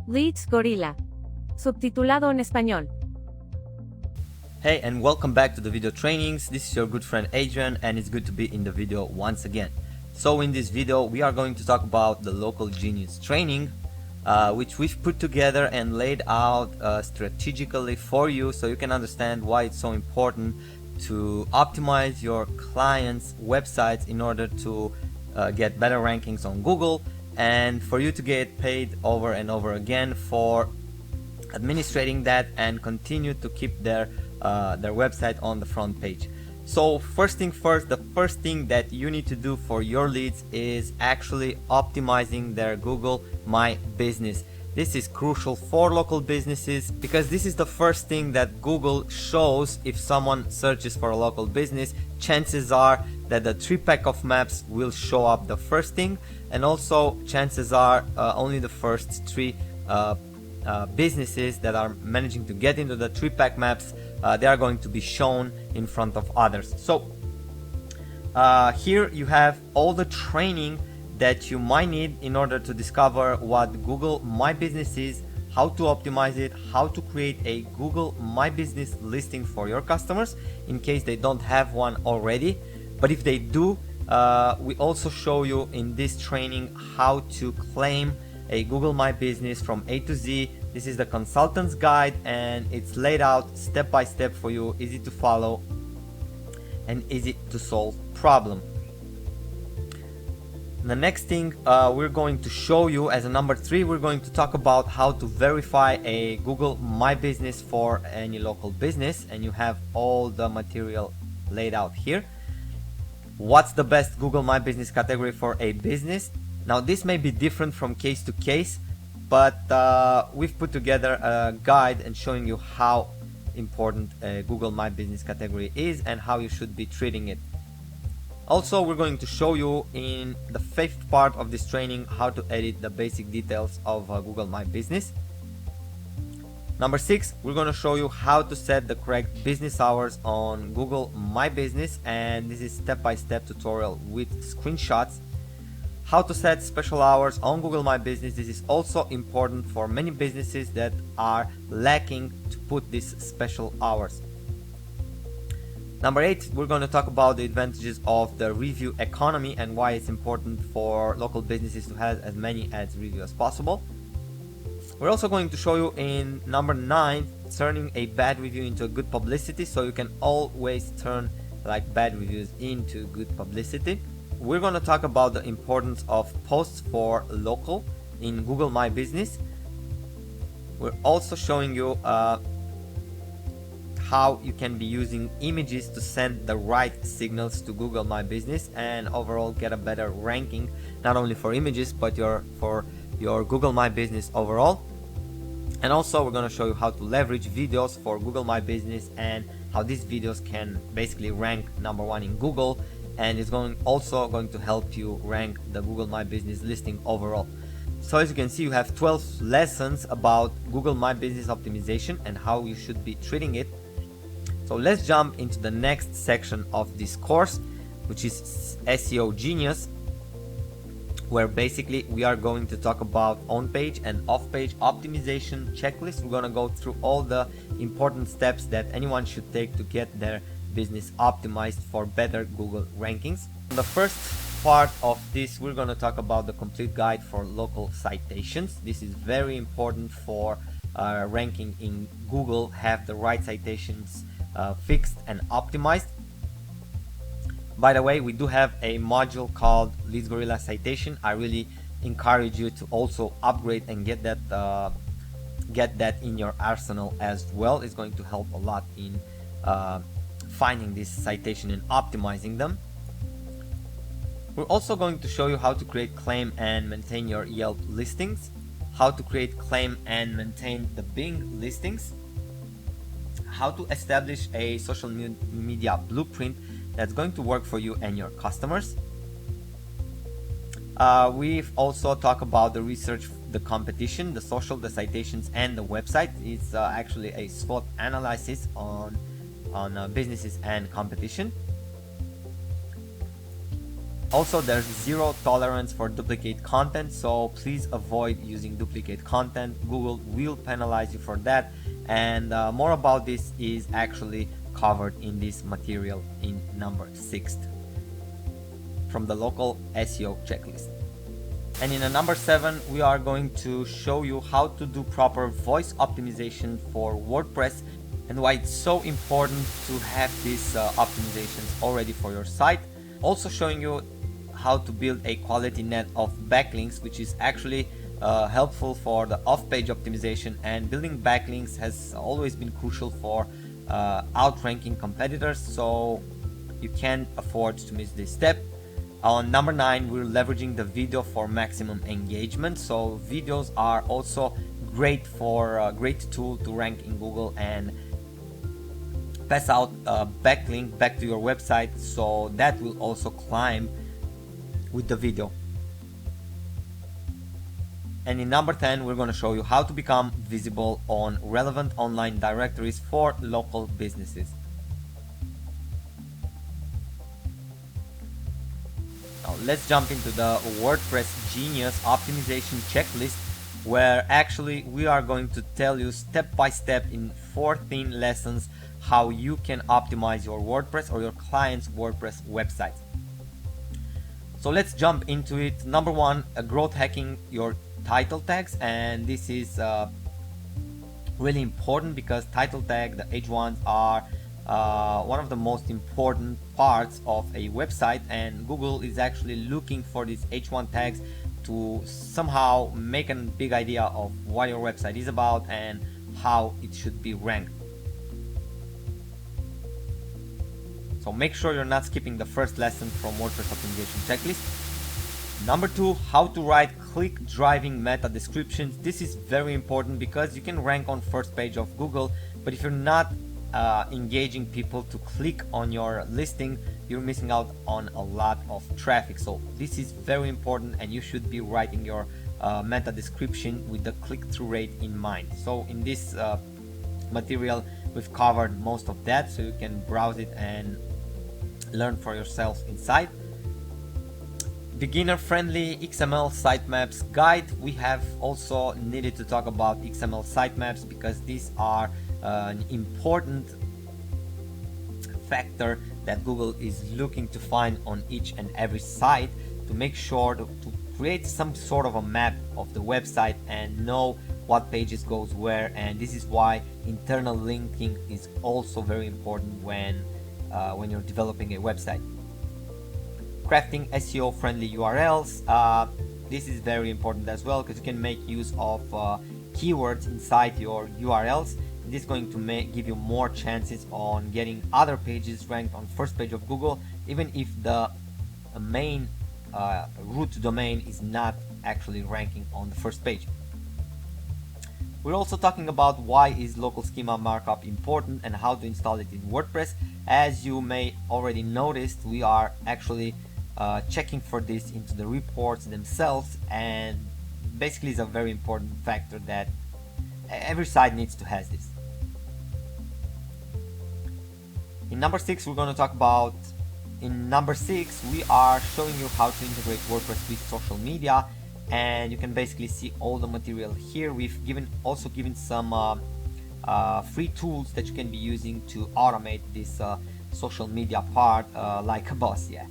Leads Gorilla. Subtitulado en español. Hey, and welcome back to the video trainings. This is your good friend Adrian, and it's good to be in the video once again. So in this video we are going to talk about the local genius training, which we've put together and laid out strategically for you, so you can understand why it's so important to optimize your clients' websites in order to get better rankings on Google, and for you to get paid over and over again for administrating that and continue to keep their website on the front page. So first thing first, the first thing that you need to do for your leads is actually optimizing their Google My Business. This is crucial for local businesses because this is the first thing that Google shows if someone searches for a local business. Chances are that the 3-pack of maps will show up the first thing, and also chances are only the first 3 businesses that are managing to get into the 3-pack maps, they are going to be shown in front of others. So here you have all the training that you might need in order to discover what Google My Business is, how to optimize it, how to create a Google My Business listing for your customers in case they don't have one already. But if they do, we also show you in this training how to claim a Google My Business from A to Z. This is the consultant's guide, and it's laid out step by step for you, easy to follow and easy to solve problem. The next thing we're going to show you as a number 3, we're going to talk about how to verify a Google My Business for any local business, and you have all the material laid out here. What's the best Google My Business category for a business? Now this may be different from case to case, but we've put together a guide and showing you how important a Google My Business category is and how you should be treating it. Also, we're going to show you in the 5th part of this training how to edit the basic details of Google My Business. Number 6, we're going to show you how to set the correct business hours on Google My Business, and this is step-by-step tutorial with screenshots. How to set special hours on Google My Business. This is also important for many businesses that are lacking to put these special hours. Number 8, we're going to talk about the advantages of the review economy and why it's important for local businesses to have as many ads reviews as possible. We're also going to show you in number 9, turning a bad review into a good publicity, so you can always turn like bad reviews into good publicity. We're going to talk about the importance of posts for local in Google My Business. We're also showing you how you can be using images to send the right signals to Google My Business and overall get a better ranking, not only for images but for your Google My Business overall. And also we're going to show you how to leverage videos for Google My Business and how these videos can basically rank number 1 in Google, and it's also going to help you rank the Google My Business listing overall. So as you can see, you have 12 lessons about Google My Business optimization and how you should be treating it. So let's jump into the next section of this course, which is SEO Genius, where basically we are going to talk about on-page and off-page optimization checklist. We're going to go through all the important steps that anyone should take to get their business optimized for better Google rankings. In the first part of this, we're going to talk about the complete guide for local citations. This is very important for ranking in Google, have the right citations fixed and optimized. By the way, we do have a module called Leads Gorilla Citation. I really encourage you to also upgrade and get that in your arsenal as well. It's going to help a lot in finding this citation and optimizing them. We're also going to show you how to create, claim and maintain your Yelp listings, how to create, claim and maintain the Bing listings, how to establish a social media blueprint that's going to work for you and your customers. We've also talked about the research, the competition, the social, the citations and the website. It's actually a SWOT analysis on businesses and competition. Also, there's zero tolerance for duplicate content, so please avoid using duplicate content. Google will penalize you for that, and more about this is actually covered in this material in number 6 from the local SEO checklist. And in number 7, we are going to show you how to do proper voice optimization for WordPress and why it's so important to have these optimizations already for your site. Also showing you how to build a quality net of backlinks, which is actually helpful for the off-page optimization, and building backlinks has always been crucial for outranking competitors, so you can't afford to miss this step. On number 9, we're leveraging the video for maximum engagement. So videos are also great for a great tool to rank in Google and pass out a backlink back to your website, so that will also climb with the video. And in number 10, we're going to show you how to become visible on relevant online directories for local businesses. Now let's jump into the WordPress Genius optimization checklist, where actually we are going to tell you step by step in 14 lessons how you can optimize your WordPress or your client's WordPress website. So let's jump into it. Number 1, growth hacking your title tags, and this is really important because title tag, the H1s, are one of the most important parts of a website, and Google is actually looking for these H1 tags to somehow make a big idea of what your website is about and how it should be ranked. So make sure you're not skipping the first lesson from WordPress optimization checklist. Number 2, how to write click driving meta descriptions. This is very important because you can rank on first page of Google, but if you're not engaging people to click on your listing, you're missing out on a lot of traffic. So this is very important, and you should be writing your meta description with the click-through rate in mind. So in this material, we've covered most of that, so you can browse it and learn for yourself inside. Beginner friendly XML sitemaps guide. We have also needed to talk about XML sitemaps because these are an important factor that Google is looking to find on each and every site to make sure to create some sort of a map of the website and know what pages goes where. And this is why internal linking is also very important when you're developing a website. Crafting SEO friendly URLs. This is very important as well because you can make use of keywords inside your URLs. This is going to give you more chances on getting other pages ranked on first page of Google, even if the main root domain is not actually ranking on the first page. We're also talking about why is local schema markup important and how to install it in WordPress. As you may already noticed, we are actually checking for this into the reports themselves, and basically it's a very important factor that every site needs to have this. In number 6, we're going to talk about, in number 6, we are showing you how to integrate WordPress with social media, and you can basically see all the material here. We've also given some free tools that you can be using to automate this social media part like a boss. Yeah.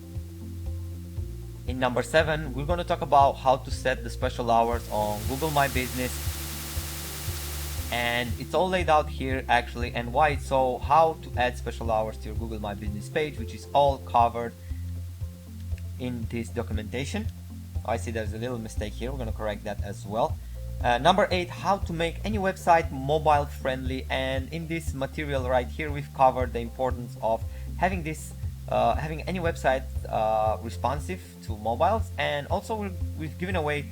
In number 7, we're going to talk about how to set the special hours on Google My Business, and it's all laid out here actually, and why. So how to add special hours to your Google My Business page, which is all covered in this documentation. I see there's a little mistake here, we're going to correct that as well. Number 8, how to make any website mobile friendly, and in this material right here we've covered the importance of having this having any website responsive to mobiles, and also we've given away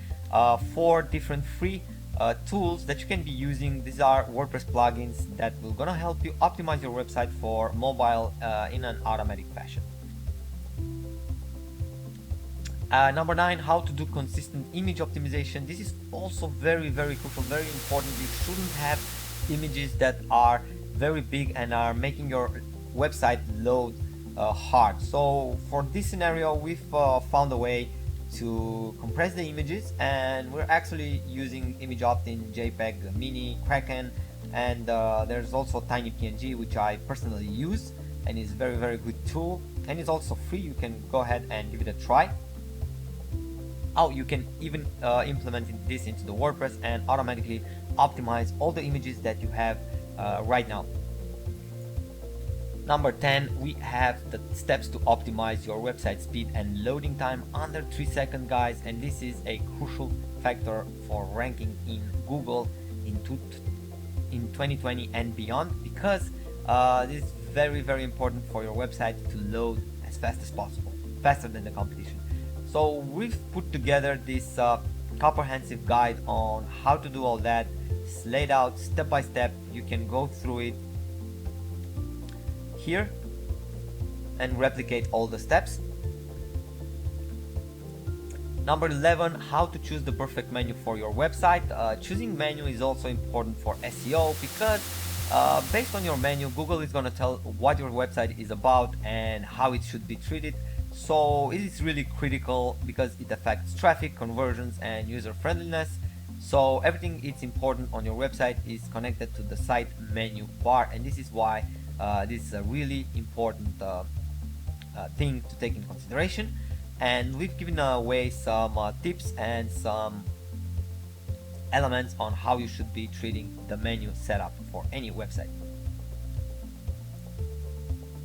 4 different free tools that you can be using. These are WordPress plugins that will gonna help you optimize your website for mobile in an automatic fashion. Number 9, how to do consistent image optimization. This is also very crucial, very important. You shouldn't have images that are very big and are making your website load hard. So for this scenario, we've found a way to compress the images, and we're actually using image opt-in, JPEG, Mini, Kraken, and there's also Tiny PNG, which I personally use, and is very good tool, and it's also free. You can go ahead and give it a try. Oh, you can even implement this into the WordPress and automatically optimize all the images that you have right now. Number 10, we have the steps to optimize your website speed and loading time under 3 seconds, guys, and this is a crucial factor for ranking in Google in 2020 and beyond, because this is very important for your website to load as fast as possible, faster than the competition. So we've put together this comprehensive guide on how to do all that. It's laid out step by step. You can go through it here and replicate all the steps. Number 11, how to choose the perfect menu for your website. Choosing menu is also important for SEO, because based on your menu, Google is going to tell what your website is about and how it should be treated. So it is really critical because it affects traffic, conversions, and user friendliness. So everything it's important on your website is connected to the site menu bar, and this is why this is a really important thing to take in consideration. And we've given away some tips and some elements on how you should be treating the menu setup for any website.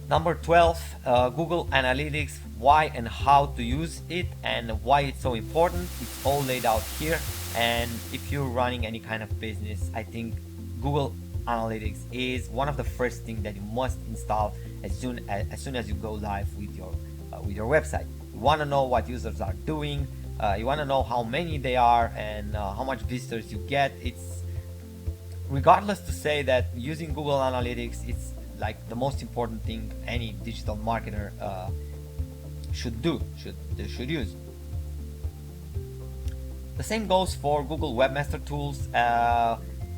Number 12, Google Analytics, why and how to use it and why it's so important. It's all laid out here, and if you're running any kind of business, I think Google Analytics is one of the first things that you must install as soon as you go live with your website. You want to know what users are doing, you want to know how many they are, and how much visitors you get. It's regardless to say that using Google Analytics, it's like the most important thing any digital marketer should use. The same goes for Google Webmaster Tools,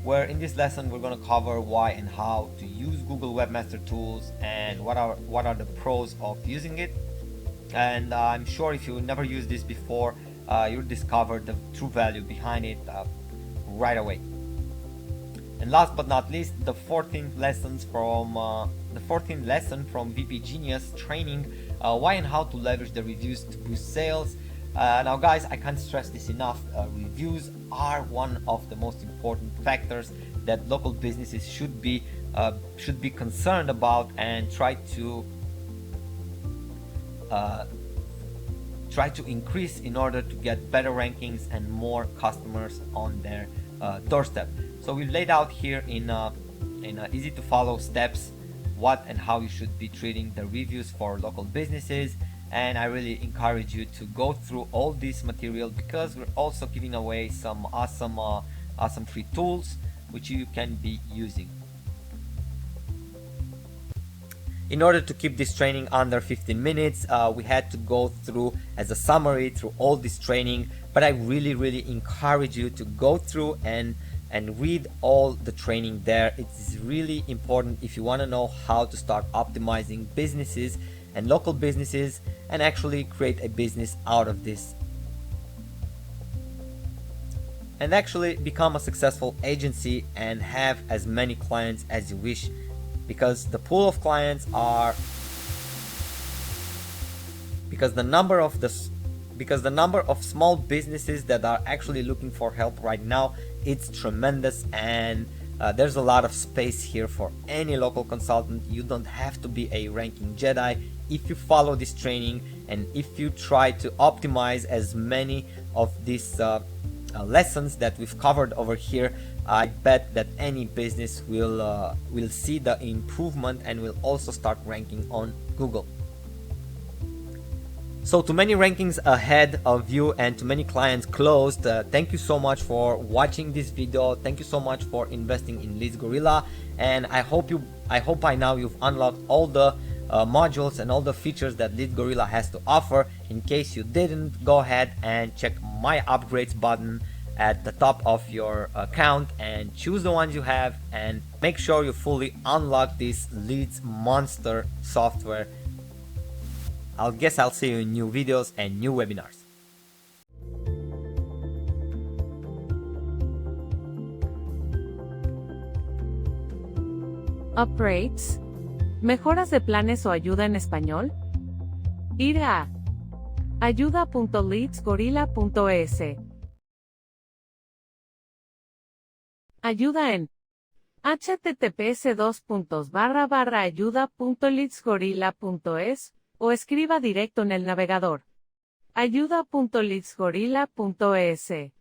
where in this lesson we're going to cover why and how to use Google Webmaster Tools and what are the pros of using it. And I'm sure if you never used this before, you'll discover the true value behind it right away. And last but not least, the 14th lesson from VP Genius training, why and how to leverage the reviews to boost sales. Now guys, I can't stress this enough. Reviews are one of the most important factors that local businesses should be concerned about, and try to increase in order to get better rankings and more customers on their doorstep. So we've laid out here in easy to follow steps what and how you should be treating the reviews for local businesses. And I really encourage you to go through all this material, because we're also giving away some awesome free tools which you can be using. In order to keep this training under 15 minutes, we had to go through as a summary through all this training, but I really encourage you to go through and read all the training there. It's really important if you want to know how to start optimizing businesses and local businesses and actually create a business out of this, and actually become a successful agency and have as many clients as you wish, because the pool of clients are because the number of small businesses that are actually looking for help right now, it's tremendous. And there's a lot of space here for any local consultant. You don't have to be a ranking Jedi. If you follow this training and if you try to optimize as many of these lessons that we've covered over here, I bet that any business will see the improvement and will also start ranking on Google. So to many rankings ahead of you and to many clients closed, thank you so much for watching this video. Thank you so much for investing in Leads Gorilla, and I hope by now you've unlocked all the modules and all the features that Lead Gorilla has to offer. In case you didn't, go ahead and check my upgrades button at the top of your account and choose the ones you have, and make sure you fully unlock this Leads monster software I'll see you in new videos and new webinars. Upgrades. ¿Mejoras de planes o ayuda en español? Ir a ayuda.leadsgorilla.es. Ayuda en https://ayuda.leadsgorilla.es o escriba directo en el navegador ayuda.leadsgorilla.es.